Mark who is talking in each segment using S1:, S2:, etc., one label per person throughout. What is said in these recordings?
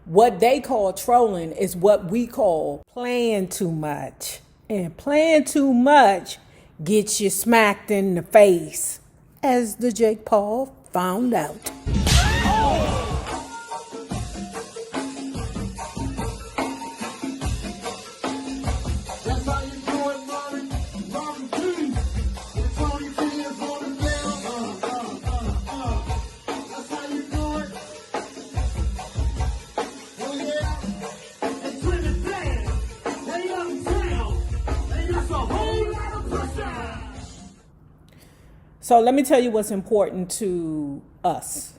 S1: What they call trolling is what we call playing too much. And playing too much gets you smacked in the face, as the Jake Paul found out. So let me tell you what's important to us,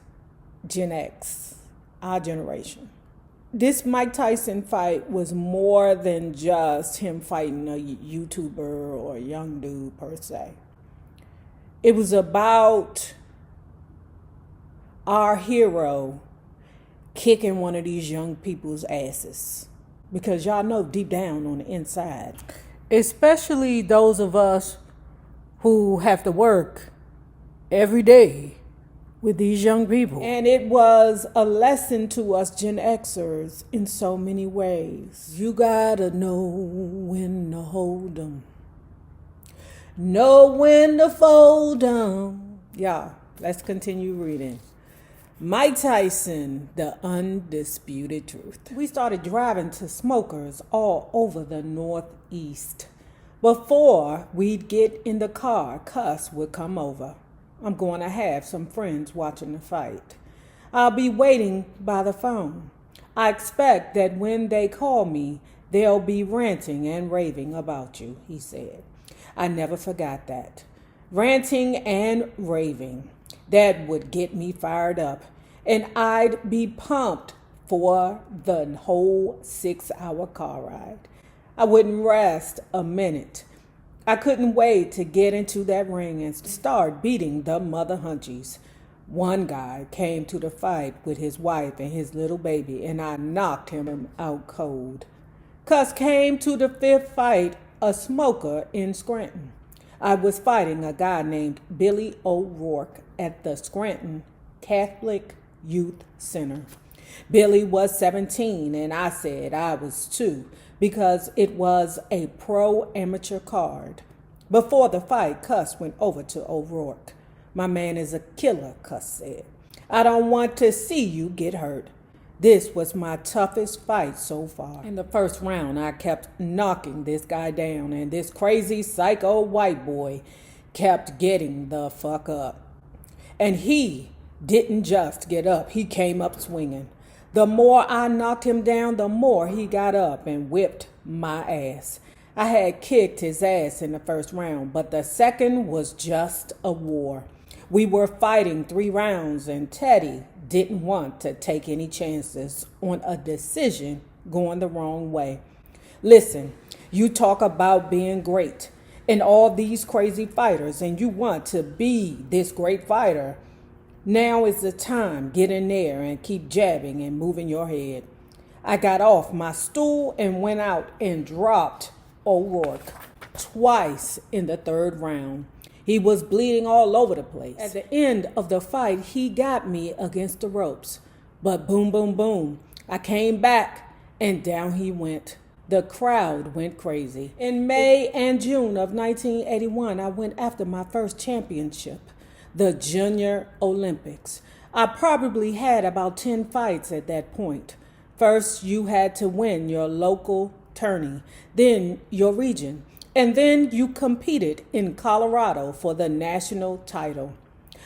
S1: Gen X, our generation. This Mike Tyson fight was more than just him fighting a YouTuber or a young dude per se. It was about our hero kicking one of these young people's asses. Because y'all know deep down on the inside, especially those of us who have to work every day with these young people. And it was a lesson to us Gen Xers in so many ways. You gotta know when to hold 'em. Know when to fold 'em. Yeah, let's continue reading. Mike Tyson, the undisputed truth. We started driving to smokers all over the Northeast. Before we'd get in the car, Cus would come over. I'm going to have some friends watching the fight. I'll be waiting by the phone. I expect that when they call me, they'll be ranting and raving about you, he said. I never forgot that. Ranting and raving. That would get me fired up. And I'd be pumped for the whole 6-hour car ride. I wouldn't rest a minute. I couldn't wait to get into that ring and start beating the mother hunchies. One guy came to the fight with his wife and his little baby, and I knocked him out cold. Cus came to the 5th fight, a smoker in Scranton. I was fighting a guy named Billy O'Rourke at the Scranton Catholic Youth Center. Billy was 17, and I said I was 2. Because it was a pro-amateur card. Before the fight, Cus went over to O'Rourke. My man is a killer, Cus said. I don't want to see you get hurt. This was my toughest fight so far. In the first round, I kept knocking this guy down, and this crazy psycho white boy kept getting the fuck up. And he didn't just get up, he came up swinging. The more I knocked him down, the more he got up and whipped my ass. I had kicked his ass in the first round, but the second was just a war. We were fighting 3 rounds, and Teddy didn't want to take any chances on a decision going the wrong way. Listen, you talk about being great and all these crazy fighters, and you want to be this great fighter. Now is the time. Get in there and keep jabbing and moving your head. I got off my stool and went out and dropped O'Rourke twice in the 3rd round. He was bleeding all over the place. At the end of the fight, he got me against the ropes. But boom, boom, boom. I came back and down he went. The crowd went crazy. In May and June of 1981, I went after my first championship. The Junior Olympics. I probably had about 10 fights at that point. First, you had to win your local tourney, then your region, and then you competed in Colorado for the national title.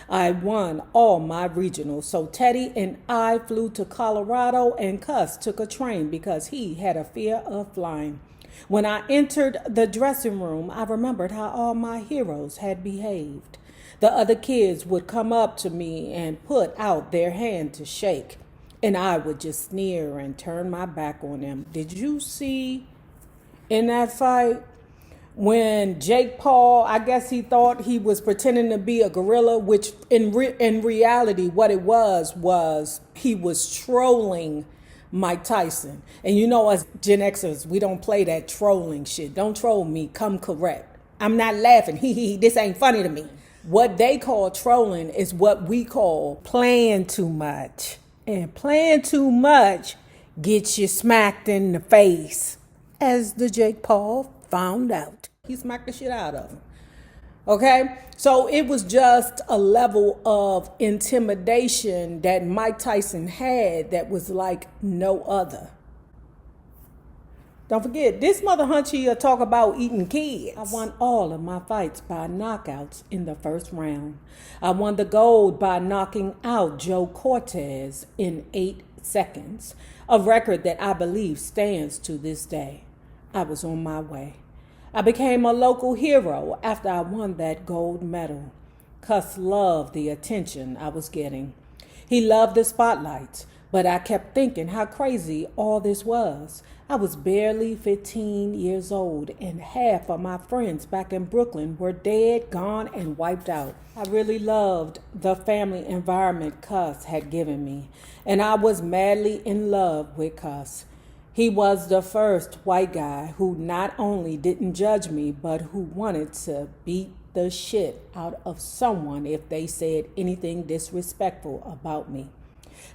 S1: I won all my regionals, so Teddy and I flew to Colorado, and Cus took a train because he had a fear of flying. When I entered the dressing room, I remembered how all my heroes had behaved. The other kids would come up to me and put out their hand to shake, and I would just sneer and turn my back on them. Did you see in that fight when Jake Paul, I guess he thought he was pretending to be a gorilla, which in reality what it was he was trolling Mike Tyson. And you know us Gen Xers, we don't play that trolling shit. Don't troll me, come correct. I'm not laughing. This ain't funny to me. What they call trolling is what we call playing too much. And playing too much get you smacked in the face, as the Jake Paul found out. He smacked the shit out of him. Okay? So it was just a level of intimidation that Mike Tyson had that was like no other. Don't forget, this mother hunchy talk about eating kids. I won all of my fights by knockouts in the first round. I won the gold by knocking out Joe Cortez in 8 seconds, a record that I believe stands to this day. I was on my way. I became a local hero after I won that gold medal. Cus loved the attention I was getting. He loved the spotlights, but I kept thinking how crazy all this was. I was barely 15 years old, and half of my friends back in Brooklyn were dead, gone, and wiped out. I really loved the family environment Cus had given me, and I was madly in love with Cus. He was the first white guy who not only didn't judge me, but who wanted to beat the shit out of someone if they said anything disrespectful about me.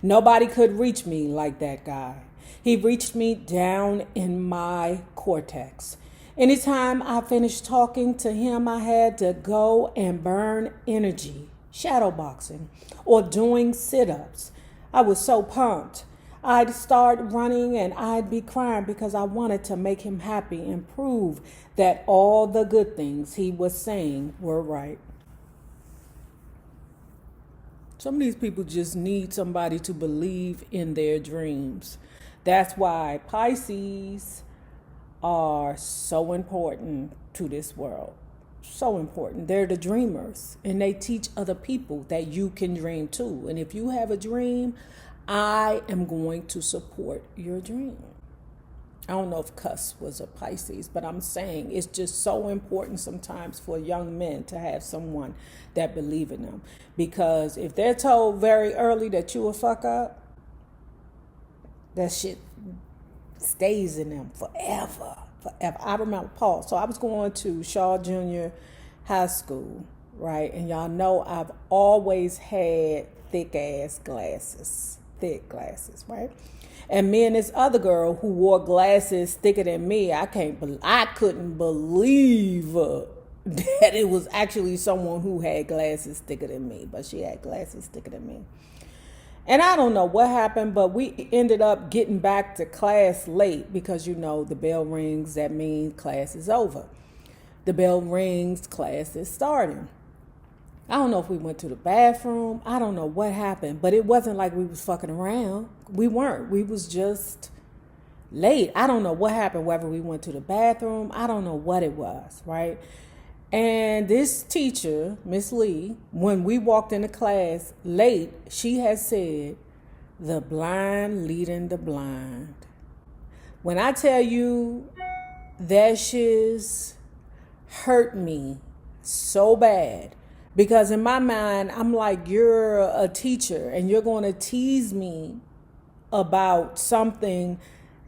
S1: Nobody could reach me like that guy. He reached me down in my cortex. Anytime I finished talking to him, I had to go and burn energy, shadowboxing, or doing sit-ups. I was so pumped. I'd start running and I'd be crying because I wanted to make him happy and prove that all the good things he was saying were right. Some of these people just need somebody to believe in their dreams. That's why Pisces are so important to this world. So important. They're the dreamers, and they teach other people that you can dream too. And if you have a dream, I am going to support your dream. I don't know if Cus was a Pisces, but I'm saying it's just so important sometimes for young men to have someone that believe in them. Because if they're told very early that you a fuck up, that shit stays in them forever. I remember Paul. So I was going to Shaw Junior High School, right? And y'all know I've always had thick glasses, right? And me and this other girl who wore glasses thicker than me, I couldn't believe that it was actually someone who had glasses thicker than me, but she had glasses thicker than me. And I don't know what happened, but we ended up getting back to class late because, you know, the bell rings, that means class is over. The bell rings, class is starting. I don't know if we went to the bathroom. I don't know what happened, but it wasn't like we was fucking around. We weren't. We was just late. I don't know what happened, whether we went to the bathroom. I don't know what it was, right? And this teacher, Miss Lee, when we walked into class late, she had said, "The blind leading the blind." When I tell you that shiz hurt me so bad, because in my mind, I'm like, you're a teacher and you're going to tease me about something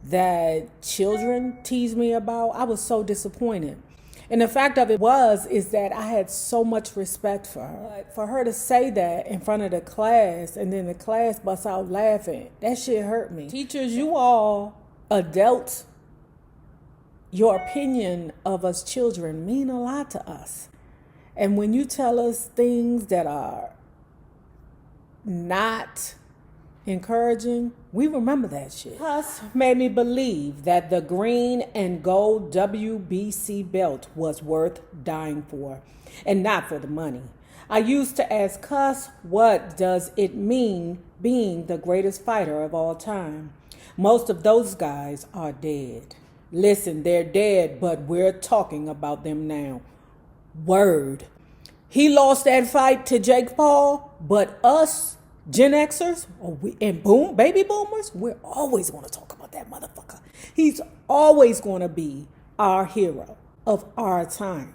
S1: that children tease me about. I was so disappointed. And the fact of it is that I had so much respect for her. For her to say that in front of the class and then the class busts out laughing, that shit hurt me. Teachers, you all adults, your opinion of us children mean a lot to us. And when you tell us things that are not encouraging, we remember that shit. Cus made me believe that the green and gold WBC belt was worth dying for, and not for the money. I used to ask Cus, what does it mean being the greatest fighter of all time? Most of those guys are dead. Listen, they're dead, but we're talking about them now. Word. He lost that fight to Jake Paul, but us Gen Xers and baby boomers, we're always going to talk about that motherfucker. He's always going to be our hero of our time.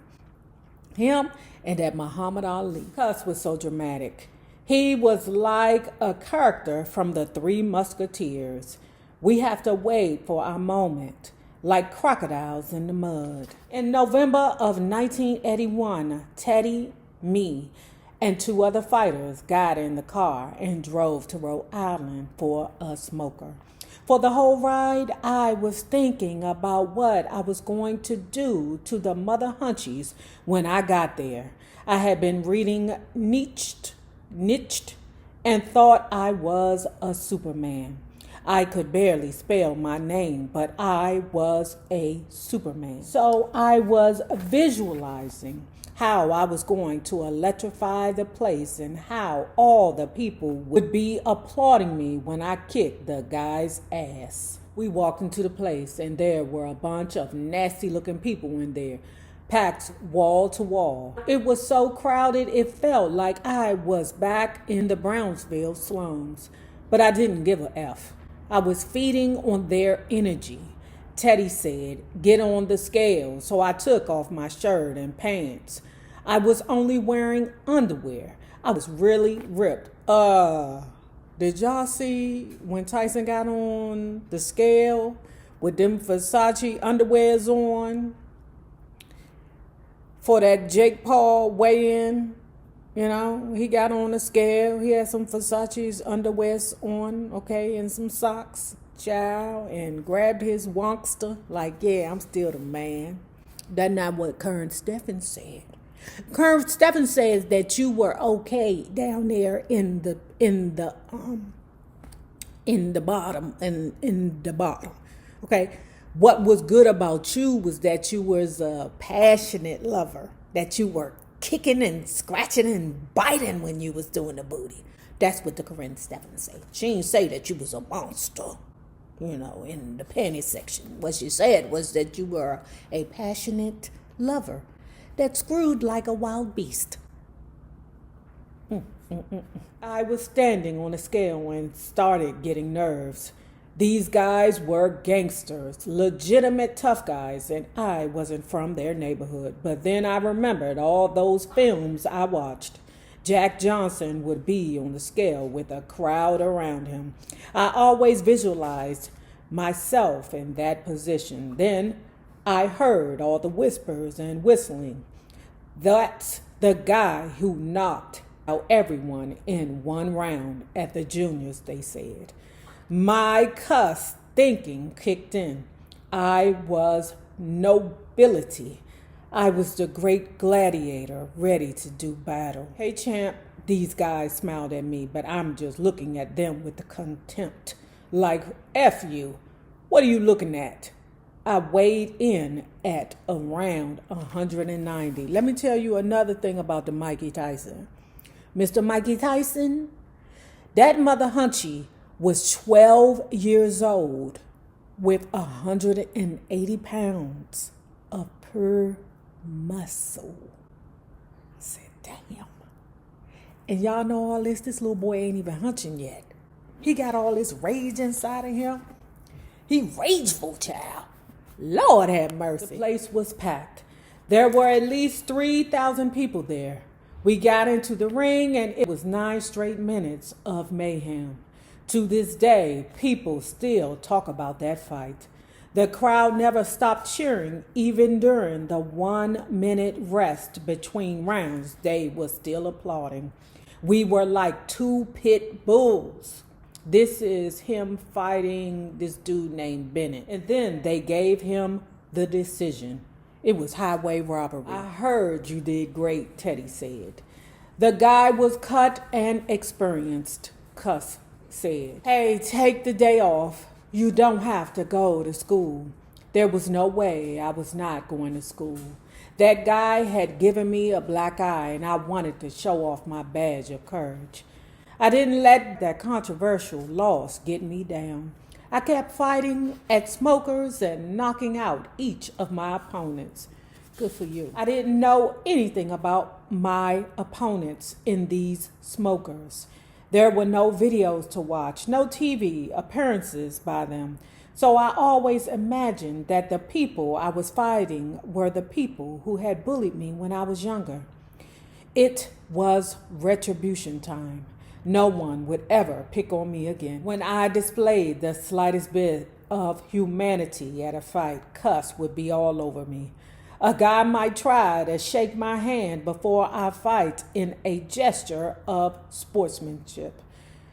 S1: Him and that Muhammad Ali. Cus was so dramatic. He was like a character from the Three Musketeers. We have to wait for our moment, like crocodiles in the mud. In November of 1981, Teddy, me, and 2 other fighters got in the car and drove to Rhode Island for a smoker. For the whole ride, I was thinking about what I was going to do to the mother hunchies when I got there. I had been reading Nietzsche, and thought I was a Superman. I could barely spell my name, but I was a Superman. So I was visualizing how I was going to electrify the place and how all the people would be applauding me when I kicked the guy's ass. We walked into the place and there were a bunch of nasty looking people in there, packed wall to wall. It was so crowded it felt like I was back in the Brownsville slums, but I didn't give a F. I was feeding on their energy. Teddy said, "Get on the scale," so I took off my shirt and pants. I was only wearing underwear. I was really ripped. Did y'all see when Tyson got on the scale with them Versace underwears on for that Jake Paul weigh-in? You know, he got on the scale. He had some Versace's underwears on, okay, and some socks, child, and grabbed his wonkster like, yeah, I'm still the man. That's not what Kern Steffen said. Kern Steffen says that you were okay down there in the bottom. Okay, what was good about you was that you was a passionate lover, that you were kicking and scratching and biting when you was doing the booty. That's what the Kern Steffen said. She didn't say that you was a monster, you know, in the panty section. What she said was that you were a passionate lover that screwed like a wild beast. I was standing on a scale and started getting nerves. These guys were gangsters, legitimate tough guys, and I wasn't from their neighborhood. But then I remembered all those films I watched. Jack Johnson would be on the scale with a crowd around him. I always visualized myself in that position. Then I heard all the whispers and whistling. That's the guy who knocked out everyone in one round at the juniors, they said. My Cus thinking kicked in. I was nobility. I was the great gladiator ready to do battle. Hey, champ, these guys smiled at me, but I'm just looking at them with the contempt. Like, F you. What are you looking at? I weighed in at around 190. Let me tell you another thing about the Mikey Tyson. Mr. Mikey Tyson, that mother hunchy was 12 years old with 180 pounds of pure muscle. I said, damn. And y'all know all this little boy ain't even hunching yet. He got all this rage inside of him. He rageful, child. Lord have mercy. The place was packed. There were at least 3,000 people there. We got into the ring and it was 9 straight minutes of mayhem. To this day, people still talk about that fight. The crowd never stopped cheering, even during the 1-minute rest between rounds. They were still applauding. We were like 2 pit bulls. This is him fighting this dude named Bennett. And then they gave him the decision. It was highway robbery. I heard you did great, Teddy said. The guy was cut and experienced, Cus said. Hey, take the day off. You don't have to go to school. There was no way I was not going to school. That guy had given me a black eye and I wanted to show off my badge of courage. I didn't let that controversial loss get me down. I kept fighting at smokers and knocking out each of my opponents. Good for you. I didn't know anything about my opponents in these smokers. There were no videos to watch, no TV appearances by them. So I always imagined that the people I was fighting were the people who had bullied me when I was younger. It was retribution time. No one would ever pick on me again. When I displayed the slightest bit of humanity at a fight, Cus would be all over me. A guy might try to shake my hand before I fight in a gesture of sportsmanship.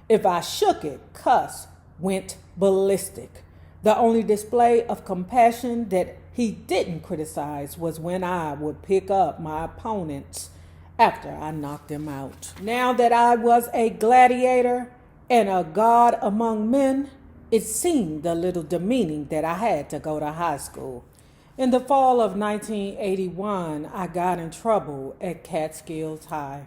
S1: If I shook it, Cus went ballistic. The only display of compassion that he didn't criticize was when I would pick up my opponents after I knocked them out. Now that I was a gladiator and a god among men, it seemed a little demeaning that I had to go to high school. In the fall of 1981, I got in trouble at Catskills High.